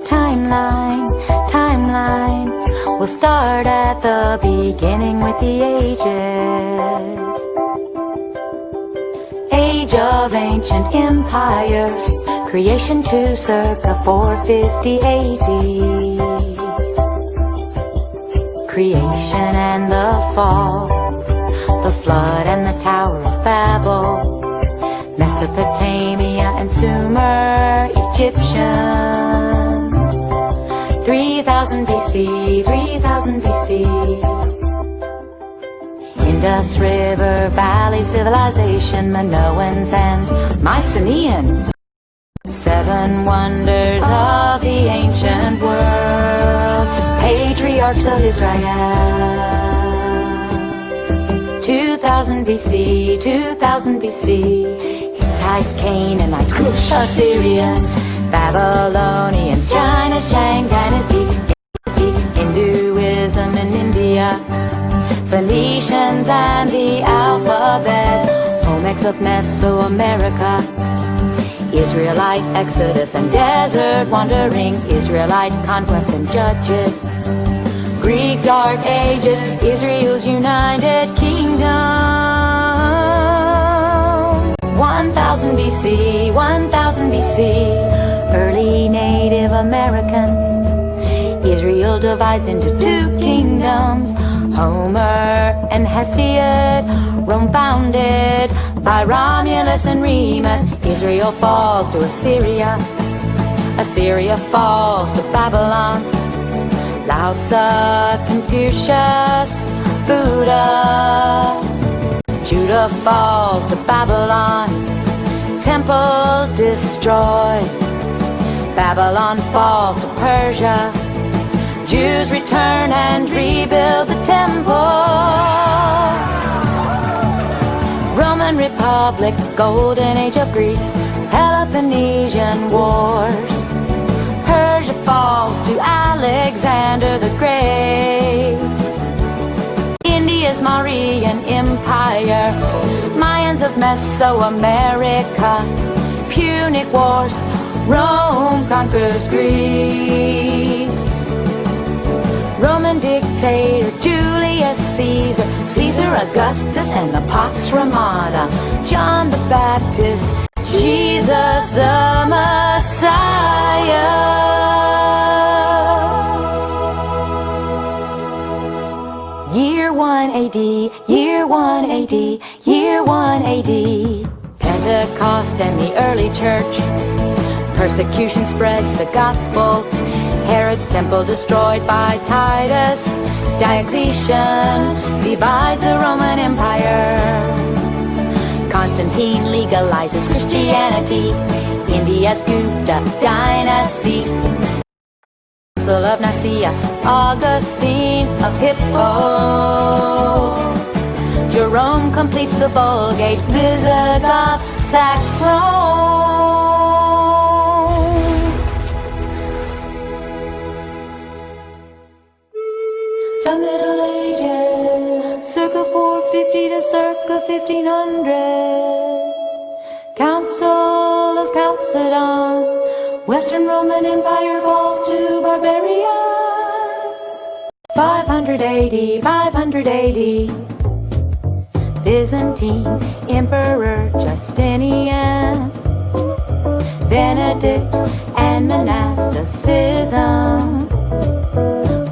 timeline. We'll start at the beginning with the ages. Age of ancient empires, creation to circa 450 AD. Creation and the fall, the flood and the Tower of Babel, Mesopotamia and Sumer, Egyptians. 3000 BC, 3000 BC. Indus River Valley Civilization, Minoans and Mycenaeans. 7 wonders of the ancient world, patriarchs of Israel. 2000 BC, 2000 BC. Hittites, Canaanites, Cush, Assyrians, Babylonians, China, Shang Dynasty, Hinduism in India, Phoenicians and the alphabet, Olmecs of Mesoamerica, Israelite exodus and desert wandering, Israelite conquest and judges, Greek dark ages, Israel's united kingdom. 1000 BC, 1000 BC, early Native Americans. Israel divides into 2 kingdoms, Homer and Hesiod. Rome founded by Romulus and Remus. Israel falls to Assyria, Assyria falls to Babylon. Lao Tzu, Confucius, Buddha. Judah falls to Babylon, temple destroyed. Babylon falls to Persia, Jews return and rebuild the temple. Roman Republic, Golden Age of Greece, Peloponnesian Wars. Persia falls to Alexander the Great. India's Mauryan Empire, Mayans of Mesoamerica, Punic Wars, Rome conquers Greece. Roman dictator Julius Caesar, Caesar Augustus and the Pax Romana, John the Baptist, Jesus the Messiah. Year 1 AD, year 1 AD, year 1 AD. Pentecost and the early church. Persecution spreads the gospel. Herod's temple destroyed by Titus. Diocletian divides the Roman Empire. Constantine legalizes Christianity. India's Gupta dynasty. Council of Nicaea, Augustine of Hippo. Jerome completes the Vulgate. Visigoths sack Rome. The Middle Ages, circa 450 to circa 1500. Council of Chalcedon, Western Roman Empire falls to barbarians. 500 AD, 500 AD. Byzantine Emperor Justinian, Benedict and monasticism.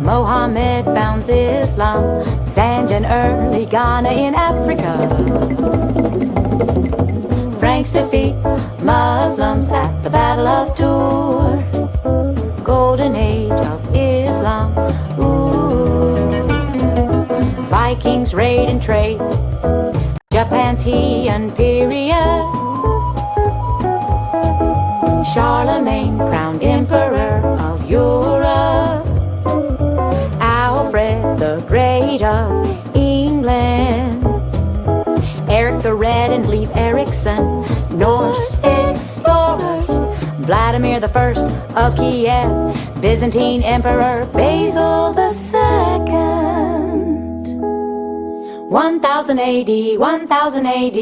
Mohammed founds Islam, Zanjan early Ghana in Africa. Franks defeat Muslims at the Battle of Tours. Golden Age of Islam. Ooh. Vikings raid and trade. Japan's Heian period. Charlemagne crowned Emperor of Europe. Alfred the Great of England. Eric the Red and Leif Erikson, Norse explorers. Vladimir the First of Kiev, Byzantine Emperor Basil the Second. 1000 AD, 1000 AD.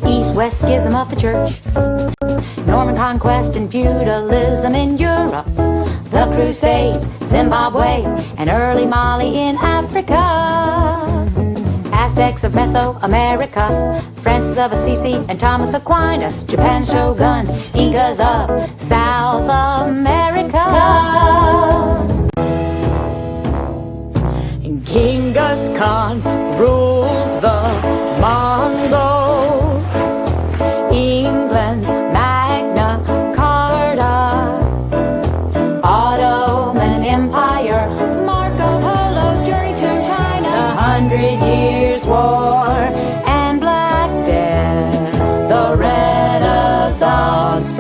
East-West schism of the church. Norman conquest and feudalism in Europe, the Crusades, Zimbabwe, and early Mali in Africa, Aztecs of Mesoamerica, Francis of Assisi and Thomas Aquinas, Japan's shoguns, Incas of South America. Genghis Khan rules the Mongols, England's Magna Carta, Ottoman Empire, Marco Polo's journey to China, the 100 Years' War, and Black Death, the Renaissance,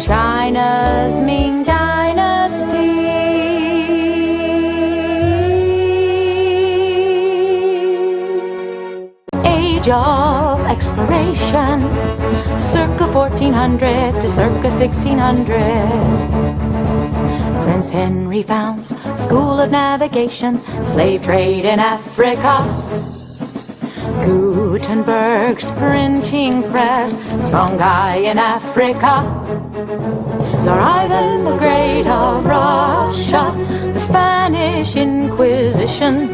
China's Ming Dynasty. Age of exploration, circa 1400 to circa 1600. Prince Henry founds School of Navigation, slave trade in Africa. Gutenberg's printing press, Songhai in Africa. Tsar Ivan the Great of Russia, the Spanish Inquisition.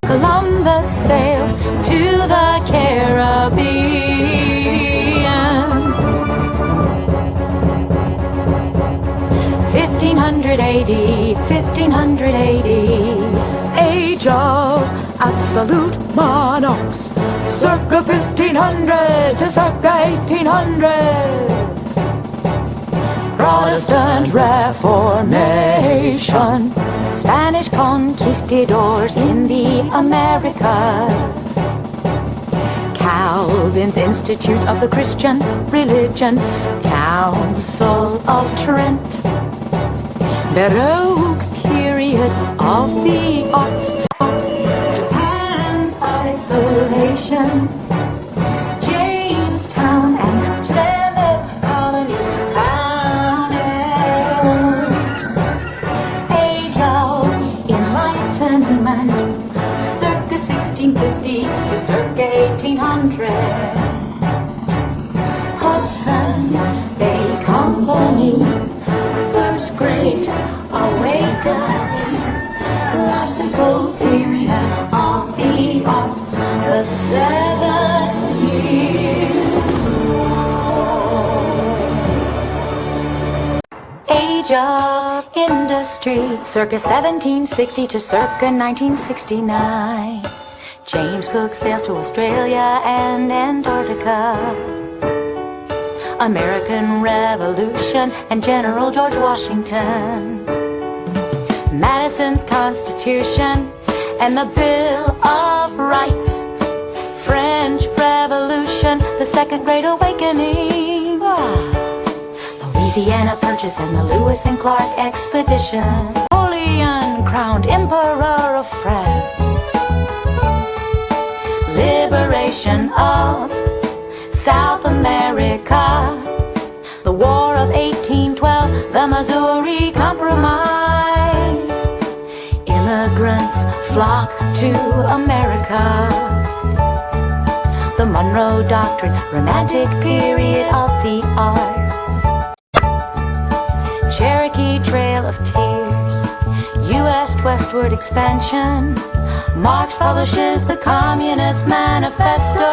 Columbus sails to the Caribbean. 1500 AD, 1500 AD. Age of absolute monarchs, circa 1500 to circa 1800. Protestant Reformation, Spanish conquistadors in the Americas, Calvin's Institutes of the Christian Religion, Council of Trent, Baroque period of the arts, Japan's isolation, Jamestown and Plymouth colony founded. Age of Enlightenment, circa 1650 to circa 1800. Hudson's Bay Company, first great awakening, classical period of the arts, the 7 Years' War. Age of industry, circa 1760 to circa 1969. James Cook sails to Australia and Antarctica. American Revolution and General George Washington. Madison's Constitution and the Bill of Rights. French Revolution, the Second Great Awakening. Louisiana Purchase and the Lewis and Clark Expedition. Napoleon crowned Emperor of France. Liberation of South America, the War of 1812, the Missouri Compromise. Immigrants flock to America. The Monroe Doctrine, Romantic period of the arts. Cherokee Trail of Tears, U.S. westward expansion. Marx publishes the Communist Manifesto.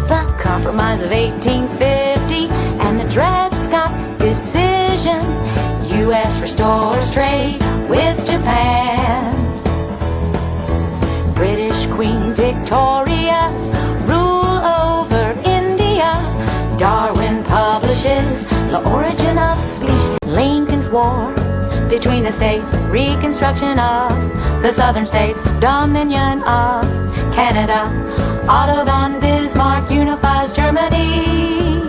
The Compromise of 1850 and the Dred Scott Decision. U.S. restores trade with Japan. British Queen Victoria's rule over India. Darwin publishes The Origin of Species. Lincoln's War between the states, reconstruction of the southern states, dominion of Canada. Otto von Bismarck unifies Germany.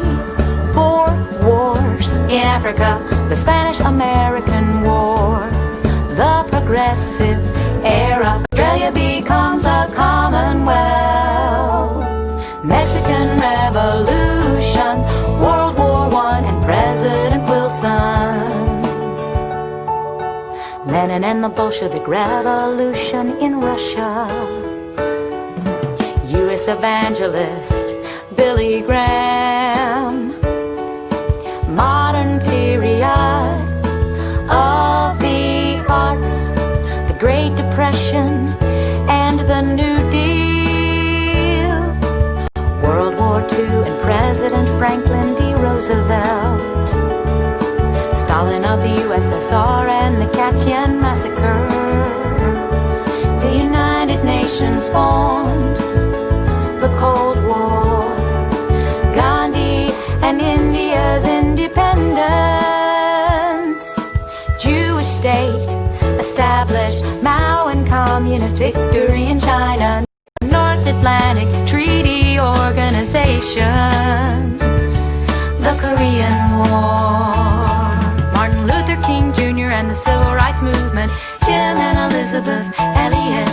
4 wars in Africa, the Spanish-American War, the Progressive Era. Australia becomes a Commonwealth. Mexican Revolution, World War I and President Wilson. Lenin and the Bolshevik Revolution in Russia. U.S. evangelist Billy Graham. modern period of the arts, the Great Depression and the New Deal, World War II and President Franklin D. Roosevelt, Stalin of the USSR and the Katyn massacre. The United Nations formed, the Cold War, Gandhi and India's independence, Jewish state established, Mao and communist victory in China, North Atlantic Treaty Organization, the Korean War, Martin Luther King Jr. and the Civil Rights Movement, Jim and Elizabeth Elliot,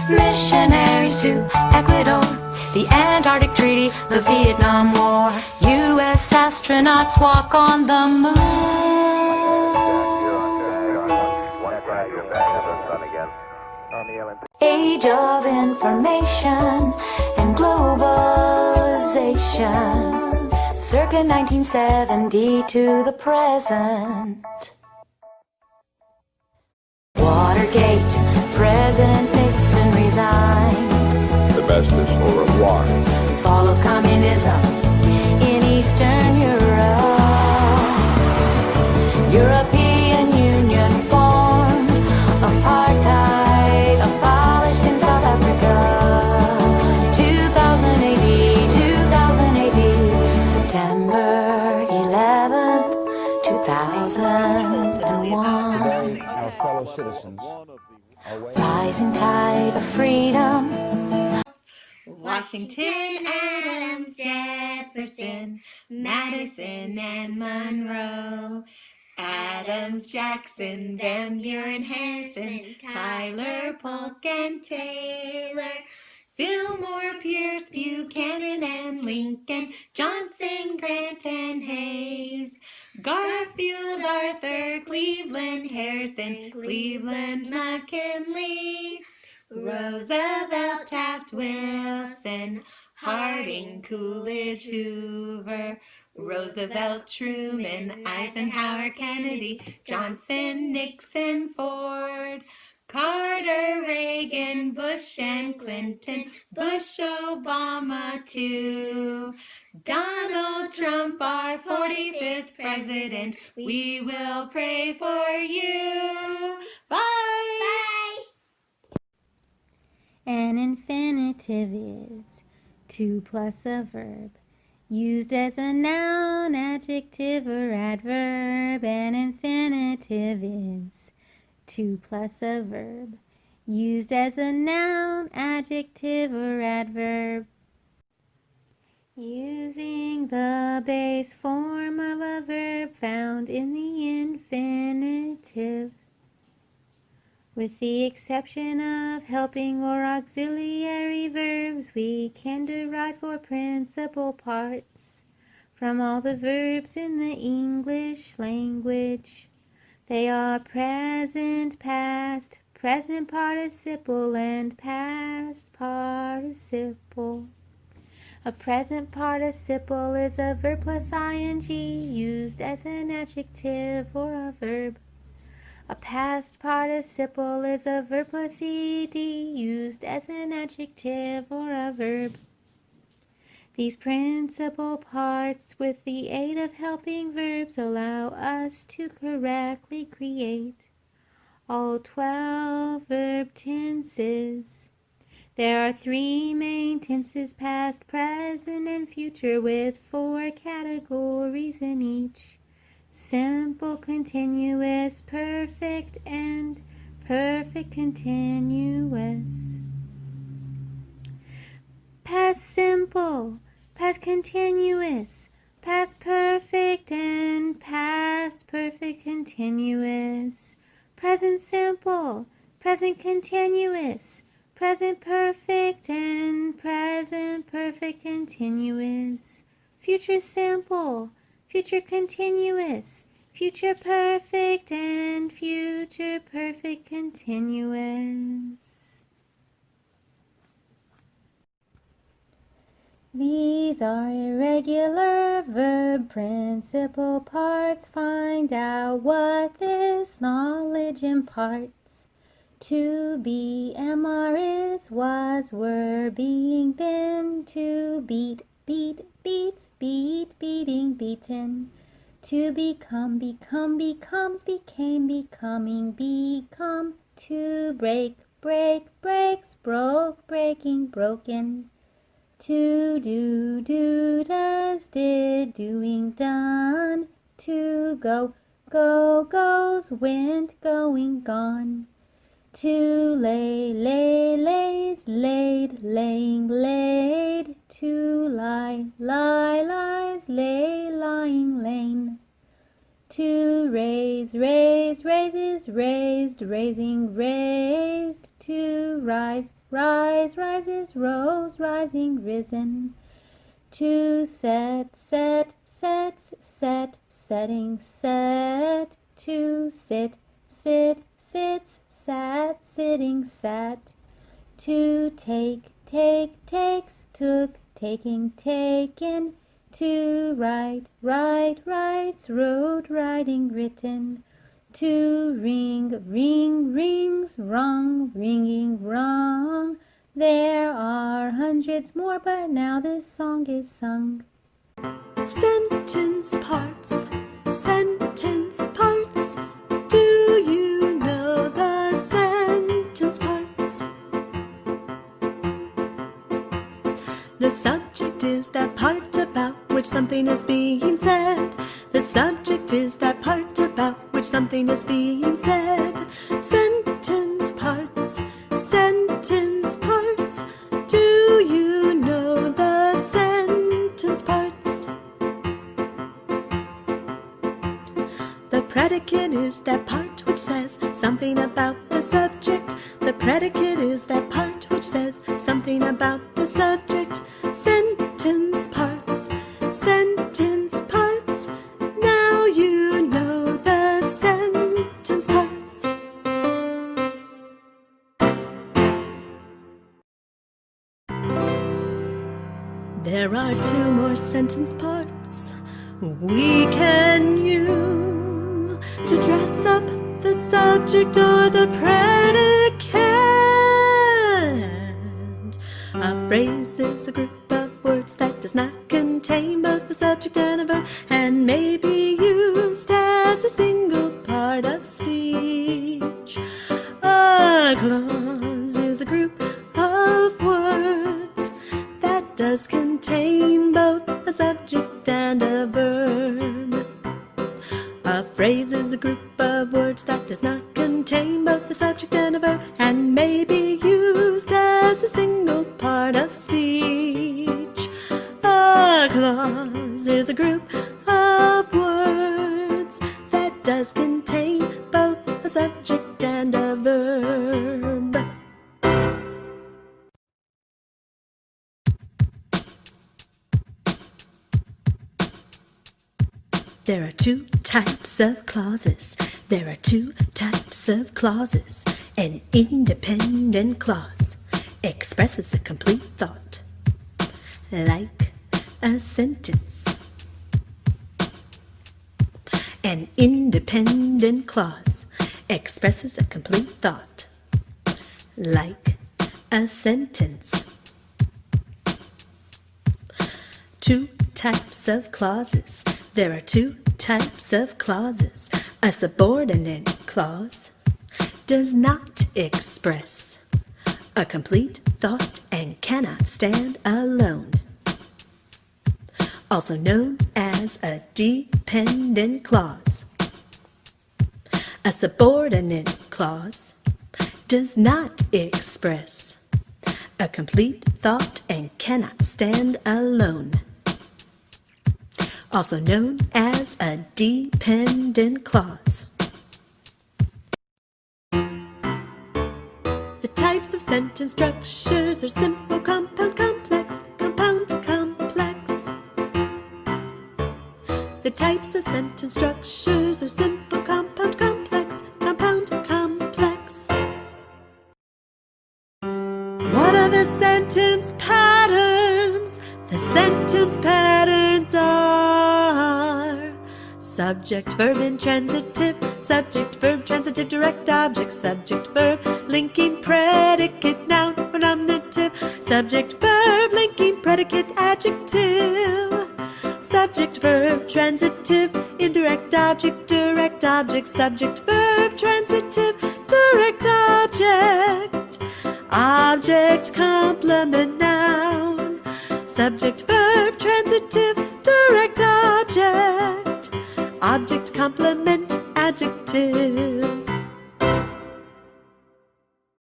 missionaries to Ecuador, the Antarctic Treaty, the Vietnam War, U.S. astronauts walk on the moon. Age of information and globalization, circa 1970 to the present. Watergate, President Nixon resigns. The best is au revoir. Fall of communism in Eastern Europe. European Union formed. Apartheid abolished in South Africa. 2080, September 11th, 2001. Today, our fellow citizens are waiting. Rising tide of freedom. Washington, Adams, Jefferson, Madison, and Monroe. Adams, Jackson, Van Buren, Harrison, Tyler, Polk, and Taylor. Fillmore, Pierce, Buchanan, and Lincoln, Johnson, Grant, and Hayes. Garfield, Arthur, Cleveland, Harrison, Cleveland, McKinley. Roosevelt, Taft, Wilson, Harding, Coolidge, Hoover. Roosevelt, Truman, Eisenhower, Kennedy, Johnson, Nixon, Ford. Carter, Reagan, Bush, and Clinton, Bush, Obama, too. Donald Trump, our 45th president, we will pray for you. Bye! Bye! An infinitive is to plus a verb, used as a noun, adjective, or adverb. An infinitive is to plus a verb, used as a noun, adjective, or adverb. Using the base form of a verb found in the infinitive, with the exception of helping or auxiliary verbs, we can derive for principal parts from all the verbs in the English language. They are present, past, present participle, and past participle. A present participle is a verb plus ing used as an adjective or a verb. A past participle is a verb plus ed used as an adjective or a verb. These principal parts, with the aid of helping verbs, allow us to correctly create all 12 verb tenses. There are 3 main tenses, past, present, and future, with 4 categories in each: simple, continuous, perfect, and perfect continuous. Past simple, past continuous, past perfect, and past perfect continuous. Present simple, present continuous, present perfect, and present perfect continuous. Future simple, future continuous, future perfect, and future perfect continuous. These are irregular verb principal parts. Find out what this knowledge imparts. To be, MR is, was, were, being, been. To beat, beat, beats, beat, beating, beaten. To become, becomes, became, becoming, become. To break, breaks, broke, breaking, broken. To do, does, did, doing, done. To go, goes, went, going, gone. To lay, lays, laid, laying, laid. To lie, lies, lay, lying, lain. To raise, raises, raised, raising, raised. To rise, rises, rose, rising, risen. To set, sets, setting, set. To sit, sits, sat, sitting, sat. To take, takes, took, taking, taken. To write, writes, wrote, writing, written. To ring, rings, rung, ringing, rung. There are hundreds more, but now this song is sung. Sentence parts, sentence parts. Do you know the sentence parts? The subject is that part about which something is being said. The subject is that part about which something is being said. Sentence parts, sentence parts. Do you know the sentence parts? The predicate is that part which says something about the subject. The predicate is that part which says something about the subject. Sentence parts, sentence parts. Now you know the sentence parts. There are two more sentence parts we can use to dress up the subject or the predicate. A phrase is a group of words that does not contain both the subject and a verb, and may be used as a single part of speech. A clause is a group of words that does contain both a subject and a verb. A phrase is a group of words that does not contain both the subject and a verb, and may be used as a single part of speech. A clause is a group of words that does contain both a subject and a verb. There are two types of clauses. There are two types of clauses. An independent clause expresses a complete thought, like a sentence. An independent clause expresses a complete thought, like a sentence. Two types of clauses. There are two types of clauses. A subordinate clause does not express a complete thought and cannot stand alone. Also known as a dependent clause. A subordinate clause does not express a complete thought and cannot stand alone. Also known as a dependent clause. The types of sentence structures are simple, compound, complex, compound, complex. The types of sentence structures are simple, compound, complex, compound, complex. What are the sentence patterns? The Sentence patterns are subject, verb, intransitive, subject, verb, transitive, direct object, subject, verb, linking predicate, noun, or nominative, subject, verb, linking predicate, adjective, subject, verb, transitive, indirect object, direct object, subject, verb, transitive, direct object, object, complement, noun, subject, verb, transitive, direct object, object, complement, adjective.